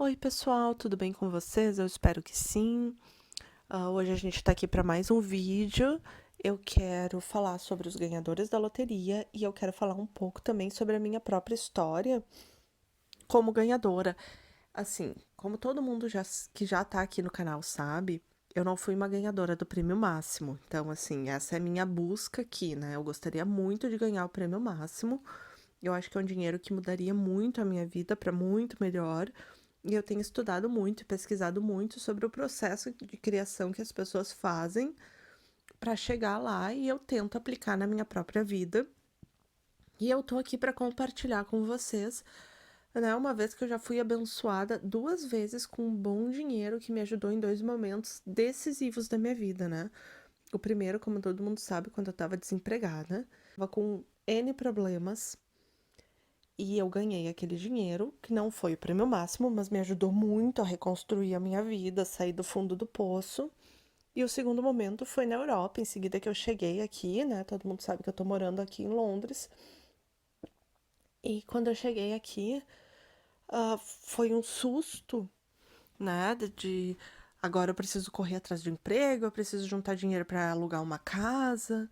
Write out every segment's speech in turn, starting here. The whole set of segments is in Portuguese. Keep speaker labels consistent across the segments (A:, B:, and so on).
A: Oi, pessoal, tudo bem com vocês? Eu espero que sim. Hoje a gente tá aqui para mais um vídeo. Eu quero falar sobre os ganhadores da loteria e eu quero falar um pouco também sobre a minha própria história como ganhadora. Assim, como todo mundo que já tá aqui no canal sabe, eu não fui uma ganhadora do prêmio máximo. Então, assim, essa é a minha busca aqui, né? Eu gostaria muito de ganhar o prêmio máximo. Eu acho que é um dinheiro que mudaria muito a minha vida para muito melhor. E eu tenho estudado muito e pesquisado muito sobre o processo de criação que as pessoas fazem para chegar lá e eu tento aplicar na minha própria vida. E eu tô aqui para compartilhar com vocês, né? Uma vez que eu já fui abençoada duas vezes com um bom dinheiro que me ajudou em dois momentos decisivos da minha vida, né? O primeiro, como todo mundo sabe, quando eu tava desempregada, tava com N problemas e eu ganhei aquele dinheiro, que não foi o prêmio máximo, mas me ajudou muito a reconstruir a minha vida, sair do fundo do poço. E o segundo momento foi na Europa, em seguida que eu cheguei aqui, né? Todo mundo sabe que eu tô morando aqui em Londres. E quando eu cheguei aqui, foi um susto, né? De agora eu preciso correr atrás de emprego, eu preciso juntar dinheiro para alugar uma casa,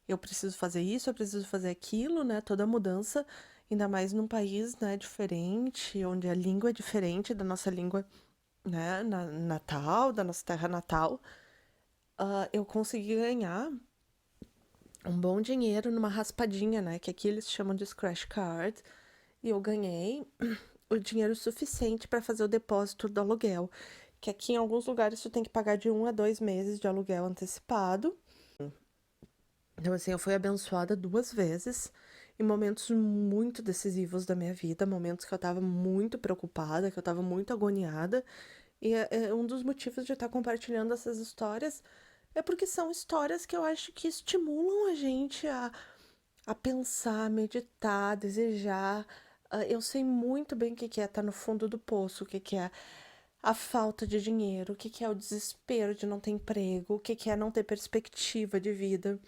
A: eu preciso fazer isso, eu preciso fazer aquilo, né? Toda mudança, ainda mais num país, né, diferente, onde a língua é diferente da nossa língua, né, natal, da nossa terra natal. Eu consegui ganhar um bom dinheiro numa raspadinha, né, que aqui eles chamam de scratch card, e eu ganhei o dinheiro suficiente para fazer o depósito do aluguel, que aqui em alguns lugares tu tem que pagar de 1 a 2 meses de aluguel antecipado. Então, assim, eu fui abençoada duas vezes em momentos muito decisivos da minha vida, momentos que eu tava muito preocupada, que eu tava muito agoniada. E um dos motivos de eu estar compartilhando essas histórias é porque são histórias que eu acho que estimulam a gente a pensar, meditar, desejar. Eu sei muito bem o que é estar no fundo do poço, o que é a falta de dinheiro, o que é o desespero de não ter emprego, o que é não ter perspectiva de vida.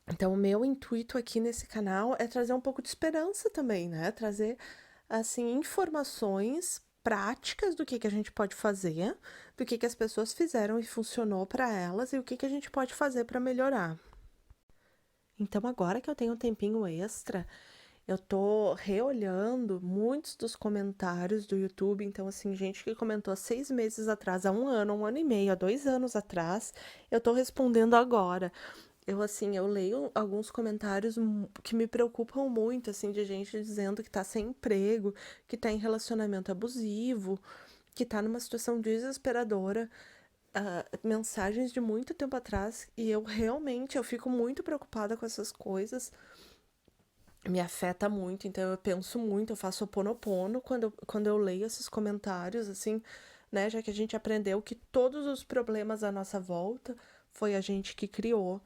A: Então, o meu intuito aqui nesse canal é trazer um pouco de esperança também, né? Trazer, assim, informações práticas do que a gente pode fazer, do que as pessoas fizeram e funcionou para elas e o que a gente pode fazer para melhorar. Então, agora que eu tenho um tempinho extra, eu tô reolhando muitos dos comentários do YouTube. Então, assim, gente que comentou há 6 meses atrás, há um ano e meio, há 2 anos atrás, eu tô respondendo agora. Eu leio alguns comentários que me preocupam muito, assim, de gente dizendo que tá sem emprego, que tá em relacionamento abusivo, que tá numa situação desesperadora. Mensagens de muito tempo atrás, e eu fico muito preocupada com essas coisas, me afeta muito, então eu penso muito, eu faço oponopono quando eu leio esses comentários, assim, né, já que a gente aprendeu que todos os problemas à nossa volta foi a gente que criou.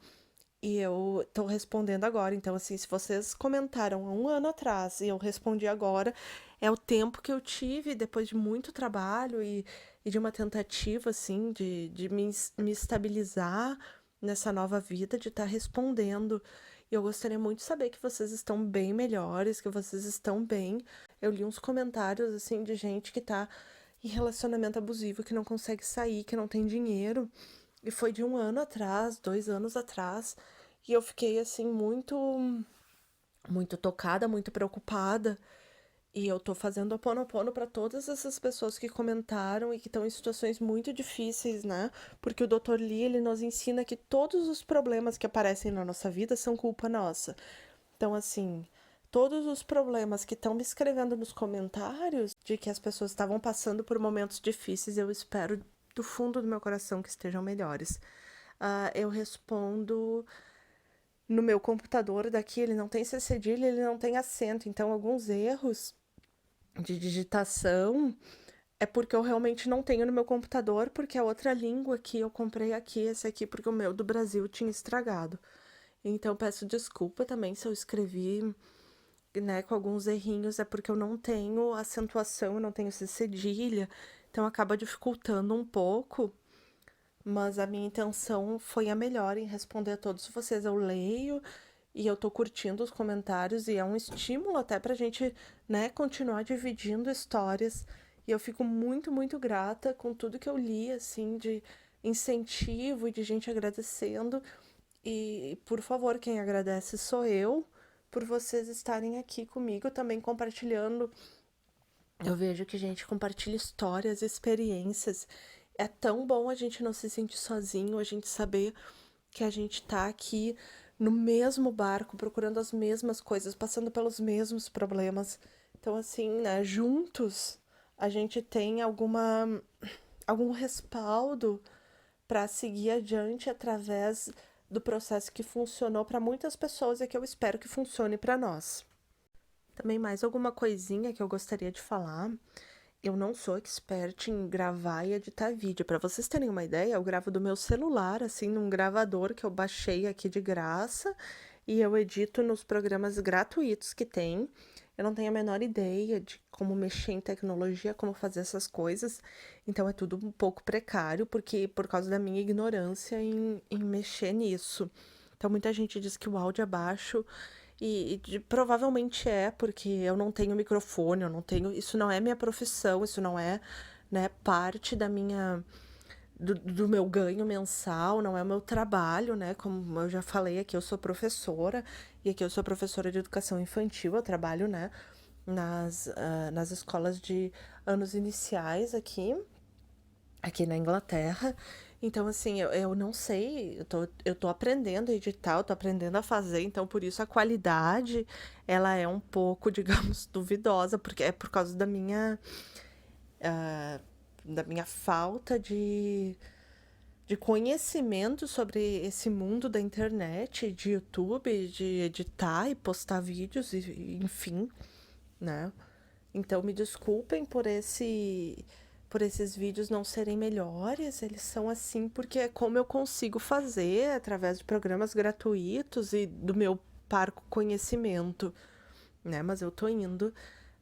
A: E eu tô respondendo agora. Então, assim, se vocês comentaram há um ano atrás e eu respondi agora, é o tempo que eu tive depois de muito trabalho e de uma tentativa, assim, de me estabilizar nessa nova vida, de estar respondendo. E eu gostaria muito de saber que vocês estão bem melhores, que vocês estão bem. Eu li uns comentários, assim, de gente que tá em relacionamento abusivo, que não consegue sair, que não tem dinheiro. E foi de um ano atrás, 2 anos atrás, e eu fiquei assim muito tocada, muito preocupada. E eu tô fazendo Ho'oponopono para todas essas pessoas que comentaram e que estão em situações muito difíceis, né? Porque o Dr. Lee, ele nos ensina que todos os problemas que aparecem na nossa vida são culpa nossa. Então, assim, todos os problemas que estão me escrevendo nos comentários de que as pessoas estavam passando por momentos difíceis, eu espero do fundo do meu coração que estejam melhores. Eu respondo no meu computador daqui, ele não tem C cedilha, ele não tem acento, então alguns erros de digitação é porque eu realmente não tenho no meu computador, porque a outra língua que eu comprei aqui, esse aqui, porque o meu do Brasil tinha estragado. Então peço desculpa também se eu escrevi, né, com alguns errinhos, é porque eu não tenho acentuação, eu não tenho C cedilha, então acaba dificultando um pouco. Mas a minha intenção foi a melhor em responder a todos vocês. Eu leio e eu tô curtindo os comentários e é um estímulo até pra gente, né, continuar dividindo histórias E eu fico muito, muito grata com tudo que eu li, assim, de incentivo e de gente agradecendo. E, por favor, quem agradece sou eu, por vocês estarem aqui comigo também compartilhando. Eu vejo que a gente compartilha histórias, experiências. É tão bom a gente não se sentir sozinho, a gente saber que a gente tá aqui no mesmo barco, procurando as mesmas coisas, passando pelos mesmos problemas. Então, assim, né, juntos a gente tem algum respaldo para seguir adiante através do processo que funcionou para muitas pessoas e que eu espero que funcione para nós. Também mais alguma coisinha que eu gostaria de falar. Eu não sou expert em gravar e editar vídeo. Para vocês terem uma ideia, eu gravo do meu celular, assim, num gravador que eu baixei aqui de graça, e eu edito nos programas gratuitos que tem. Eu não tenho a menor ideia de como mexer em tecnologia, como fazer essas coisas. Então é tudo um pouco precário, porque por causa da minha ignorância em mexer nisso. Então muita gente diz que o áudio é baixo provavelmente é, porque eu não tenho microfone, eu não tenho. Isso não é minha profissão, isso não é, né, parte da minha. Do meu ganho mensal, não é o meu trabalho, né? Como eu já falei aqui, eu sou professora, e aqui eu sou professora de educação infantil, eu trabalho, né, nas escolas de anos iniciais aqui na Inglaterra. Então, assim, eu não sei, eu tô aprendendo a editar, eu tô aprendendo a fazer, então por isso a qualidade, ela é um pouco, digamos, duvidosa, porque é por causa da minha falta de conhecimento sobre esse mundo da internet, de YouTube, de editar e postar vídeos, enfim, né? Então me desculpem por esses vídeos não serem melhores, eles são assim porque é como eu consigo fazer através de programas gratuitos e do meu parco conhecimento, né? Mas eu tô indo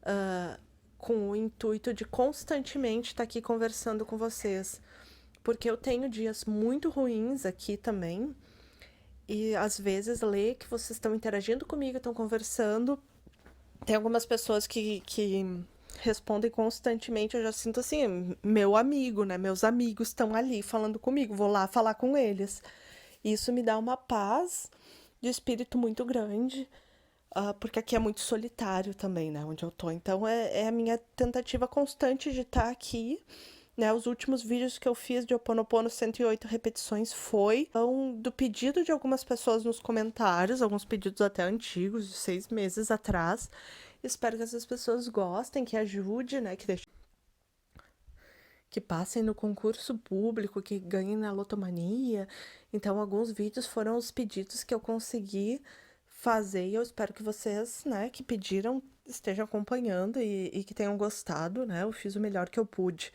A: ah, com o intuito de constantemente estar aqui conversando com vocês, porque eu tenho dias muito ruins aqui também. E às vezes ler que vocês estão interagindo comigo, estão conversando, tem algumas pessoas que respondem constantemente, eu já sinto assim, meu amigo, né? Meus amigos estão ali falando comigo, vou lá falar com eles. Isso me dá uma paz de espírito muito grande, porque aqui é muito solitário também, né? Onde eu tô. Então é a minha tentativa constante de estar aqui. Né, os últimos vídeos que eu fiz de Ho Oponopono 108 repetições foi do pedido de algumas pessoas nos comentários, alguns pedidos até antigos, de 6 meses atrás. Espero que essas pessoas gostem, que ajude, né, que passem no concurso público, que ganhem na Lotomania. Então, alguns vídeos foram os pedidos que eu consegui fazer e eu espero que vocês, né, que pediram, estejam acompanhando e que tenham gostado, né? Eu fiz o melhor que eu pude.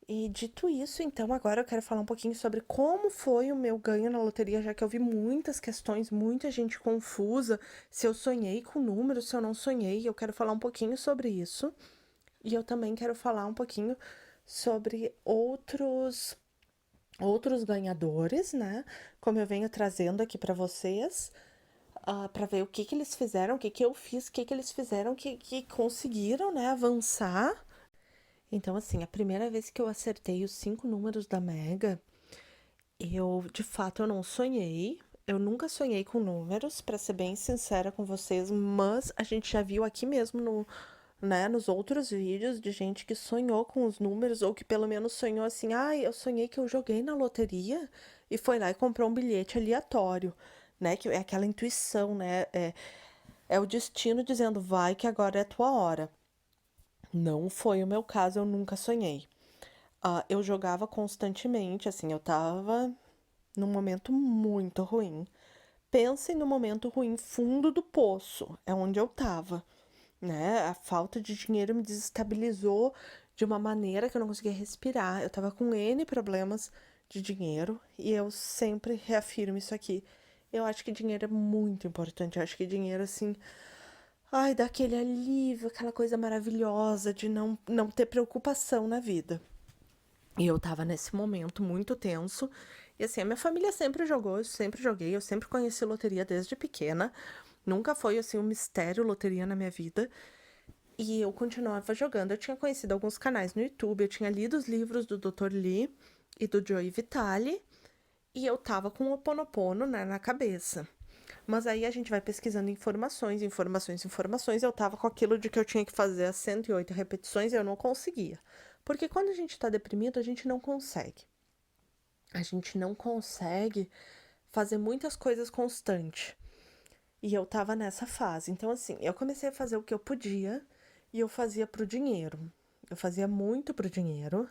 A: E dito isso, então agora eu quero falar um pouquinho sobre como foi o meu ganho na loteria, já que eu vi muitas questões, muita gente confusa, se eu sonhei com números, se eu não sonhei. Eu quero falar um pouquinho sobre isso. E eu também quero falar um pouquinho sobre outros ganhadores, né? Como eu venho trazendo aqui para vocês, para ver o que que eles fizeram, o que que eu fiz, o que que eles fizeram que conseguiram, né, avançar. Então, assim, a primeira vez que eu acertei os 5 números da Mega, de fato, eu não sonhei. Eu nunca sonhei com números, pra ser bem sincera com vocês, mas a gente já viu aqui mesmo né, nos outros vídeos de gente que sonhou com os números, ou que pelo menos sonhou assim, eu sonhei que eu joguei na loteria e foi lá e comprou um bilhete aleatório, né? Que é aquela intuição, né? É o destino dizendo, vai que agora é a tua hora. Não foi o meu caso, eu nunca sonhei. Eu jogava constantemente, assim, eu tava num momento muito ruim. Pensem no momento ruim, fundo do poço, é onde eu tava, né? A falta de dinheiro me desestabilizou de uma maneira que eu não conseguia respirar. Eu tava com N problemas de dinheiro e eu sempre reafirmo isso aqui. Eu acho que dinheiro é muito importante. Eu acho que dinheiro, assim, ai, dá aquele alívio, aquela coisa maravilhosa de não ter preocupação na vida. E eu tava nesse momento muito tenso. E assim, a minha família sempre jogou, eu sempre joguei, eu sempre conheci loteria desde pequena. Nunca foi assim um mistério loteria na minha vida. E eu continuava jogando. Eu tinha conhecido alguns canais no YouTube, eu tinha lido os livros do Dr. Lee e do Joey Vitale, e eu tava com o Ho Oponopono, né, na cabeça. Mas aí a gente vai pesquisando informações, informações, informações. Eu tava com aquilo de que eu tinha que fazer as 108 repetições e eu não conseguia. Porque quando a gente tá deprimido, a gente não consegue. A gente não consegue fazer muitas coisas constante. E eu tava nessa fase. Então, assim, eu comecei a fazer o que eu podia e eu fazia pro dinheiro. Eu fazia muito pro dinheiro.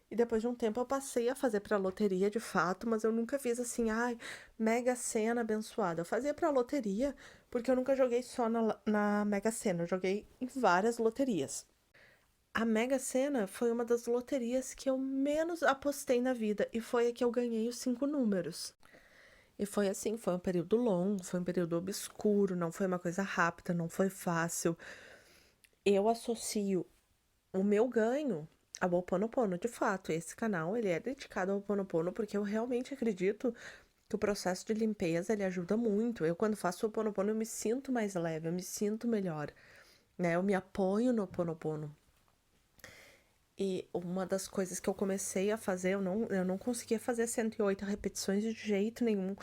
A: E depois de um tempo eu passei a fazer pra loteria de fato, mas eu nunca fiz assim, ai, Mega Sena abençoada. Eu fazia pra loteria porque eu nunca joguei só na Mega Sena, eu joguei em várias loterias. A Mega Sena foi uma das loterias que eu menos apostei na vida e foi a que eu ganhei os 5 números. E foi assim, foi um período longo, foi um período obscuro, não foi uma coisa rápida, não foi fácil. Eu associo o meu ganho ao Ho Oponopono, de fato. Esse canal, ele é dedicado ao Ho Oponopono porque eu realmente acredito que o processo de limpeza, ele ajuda muito. Eu, quando faço o Ho Oponopono, eu me sinto mais leve, eu me sinto melhor, né? Eu me apoio no Ho Oponopono. E uma das coisas que eu comecei a fazer, eu não conseguia fazer 108 repetições de jeito nenhum.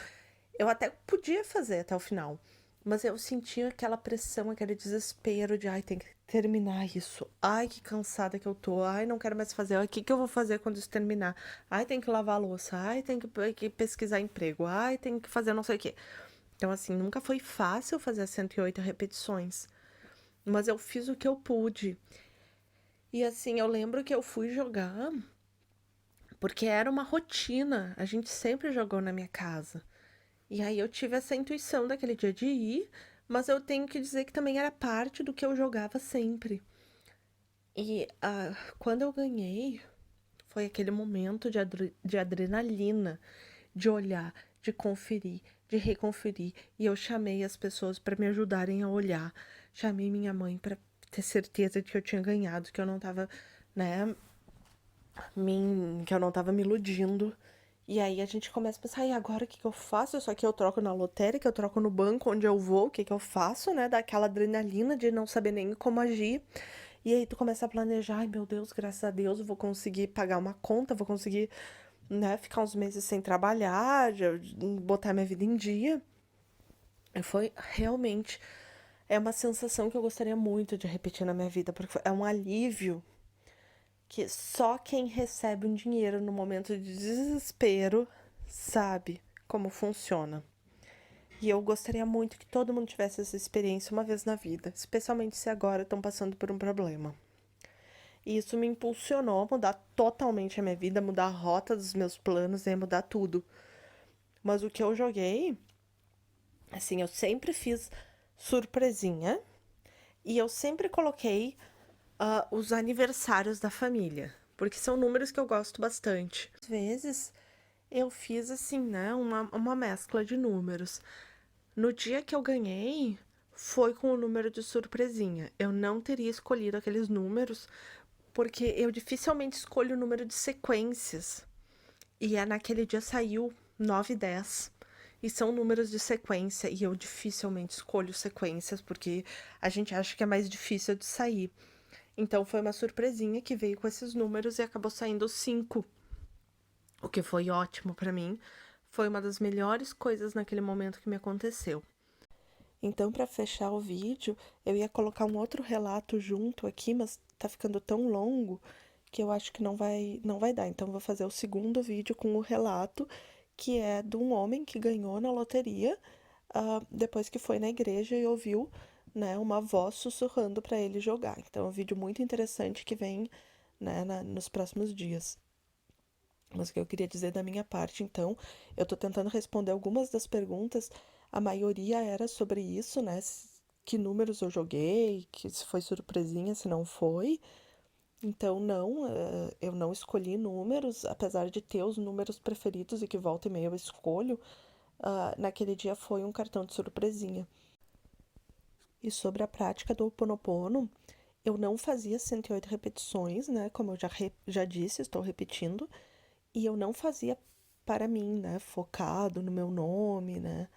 A: Eu até podia fazer até o final, mas eu sentia aquela pressão, aquele desespero de, ai, tem que terminar isso. Ai, que cansada que eu tô. Ai, não quero mais fazer. Ai, o que que eu vou fazer quando isso terminar? Ai, tem que lavar a louça. Ai, tem que pesquisar emprego. Ai, tem que fazer não sei o quê. Então, assim, nunca foi fácil fazer as 108 repetições, mas eu fiz o que eu pude. E assim, eu lembro que eu fui jogar porque era uma rotina. A gente sempre jogou na minha casa. E aí eu tive essa intuição daquele dia de ir, mas eu tenho que dizer que também era parte do que eu jogava sempre. E quando eu ganhei, foi aquele momento de adrenalina, de olhar, de conferir, de reconferir. E eu chamei as pessoas para me ajudarem a olhar. Chamei minha mãe para ter certeza de que eu tinha ganhado, que eu não tava, né, que eu não tava me iludindo. E aí a gente começa a pensar, e agora o que que eu faço? Isso aqui eu troco na lotérica, eu troco no banco onde eu vou, o que que eu faço, né? Daquela adrenalina de não saber nem como agir. E aí tu começa a planejar, ai meu Deus, graças a Deus eu vou conseguir pagar uma conta, vou conseguir, né, ficar uns meses sem trabalhar, botar minha vida em dia. E foi realmente, é uma sensação que eu gostaria muito de repetir na minha vida, porque é um alívio que só quem recebe um dinheiro no momento de desespero sabe como funciona. E eu gostaria muito que todo mundo tivesse essa experiência uma vez na vida, especialmente se agora estão passando por um problema. E isso me impulsionou a mudar totalmente a minha vida, mudar a rota dos meus planos e mudar tudo. Mas o que eu joguei, assim, eu sempre fiz surpresinha e eu sempre coloquei os aniversários da família, porque são números que eu gosto bastante. Às vezes eu fiz assim, né, uma mescla de números. No dia que eu ganhei, foi com o número de surpresinha. Eu não teria escolhido aqueles números, porque eu dificilmente escolho o número de sequências. E naquele dia saiu 9 e 10. E são números de sequência, e eu dificilmente escolho sequências, porque a gente acha que é mais difícil de sair. Então foi uma surpresinha que veio com esses números e acabou saindo 5, o que foi ótimo pra mim. Foi uma das melhores coisas naquele momento que me aconteceu. Então, para fechar o vídeo, eu ia colocar um outro relato junto aqui, mas tá ficando tão longo que eu acho que não vai dar. Então, eu vou fazer o segundo vídeo com o relato, que é de um homem que ganhou na loteria, depois que foi na igreja e ouviu, né, uma voz sussurrando para ele jogar. Então, é um vídeo muito interessante que vem, né, nos próximos dias. Mas o que eu queria dizer da minha parte, então, eu tô tentando responder algumas das perguntas, a maioria era sobre isso, né? Que números eu joguei, que se foi surpresinha, se não foi. Então, não, eu não escolhi números, apesar de ter os números preferidos e que volta e meia eu escolho, naquele dia foi um cartão de surpresinha. E sobre a prática do Ho Oponopono, eu não fazia 108 repetições, né? Como eu já disse, estou repetindo. E eu não fazia para mim, né? Focado no meu nome, né?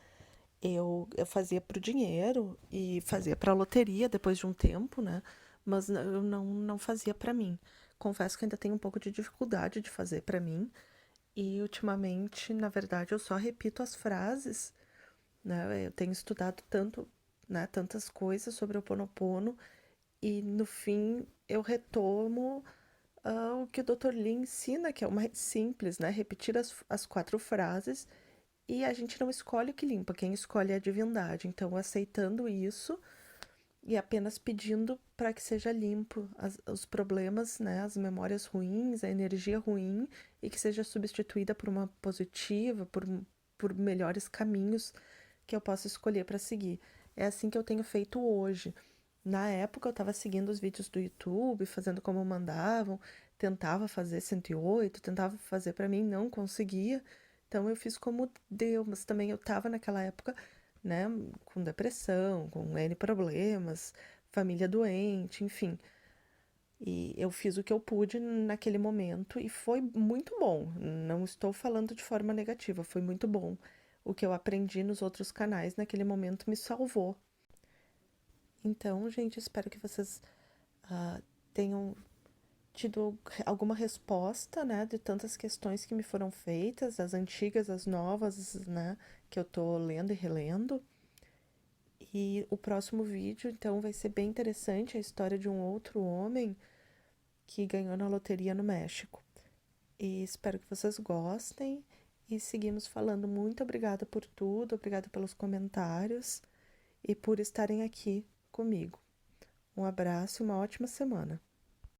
A: Eu fazia pro dinheiro e fazia pra loteria depois de um tempo, né? mas eu não fazia pra mim. Confesso que ainda tenho um pouco de dificuldade de fazer pra mim, e ultimamente, na verdade, eu só repito as frases, né? Eu tenho estudado tanto, né, tantas coisas sobre o Ho Oponopono, e no fim eu retomo o que o Dr. Lee ensina, que é o mais simples, né? Repetir as 4 frases, e a gente não escolhe o que limpa, quem escolhe é a divindade. Então, aceitando isso e apenas pedindo para que seja limpo os problemas, né? As memórias ruins, a energia ruim, e que seja substituída por uma positiva, por melhores caminhos que eu possa escolher para seguir. É assim que eu tenho feito hoje. Na época eu estava seguindo os vídeos do YouTube, fazendo como mandavam, tentava fazer 108, tentava fazer para mim, não conseguia. Então eu fiz como deu, mas também eu estava naquela época, né, com depressão, com N problemas, família doente, enfim. E eu fiz o que eu pude naquele momento e foi muito bom. Não estou falando de forma negativa, foi muito bom. O que eu aprendi nos outros canais naquele momento me salvou. Então, gente, espero que vocês tenham tido alguma resposta, né, de tantas questões que me foram feitas, as antigas, as novas, né, que eu tô lendo e relendo. E o próximo vídeo, então, vai ser bem interessante, a história de um outro homem que ganhou na loteria no México. E espero que vocês gostem e seguimos falando. Muito obrigada por tudo, obrigada pelos comentários e por estarem aqui comigo. Um abraço e uma ótima semana.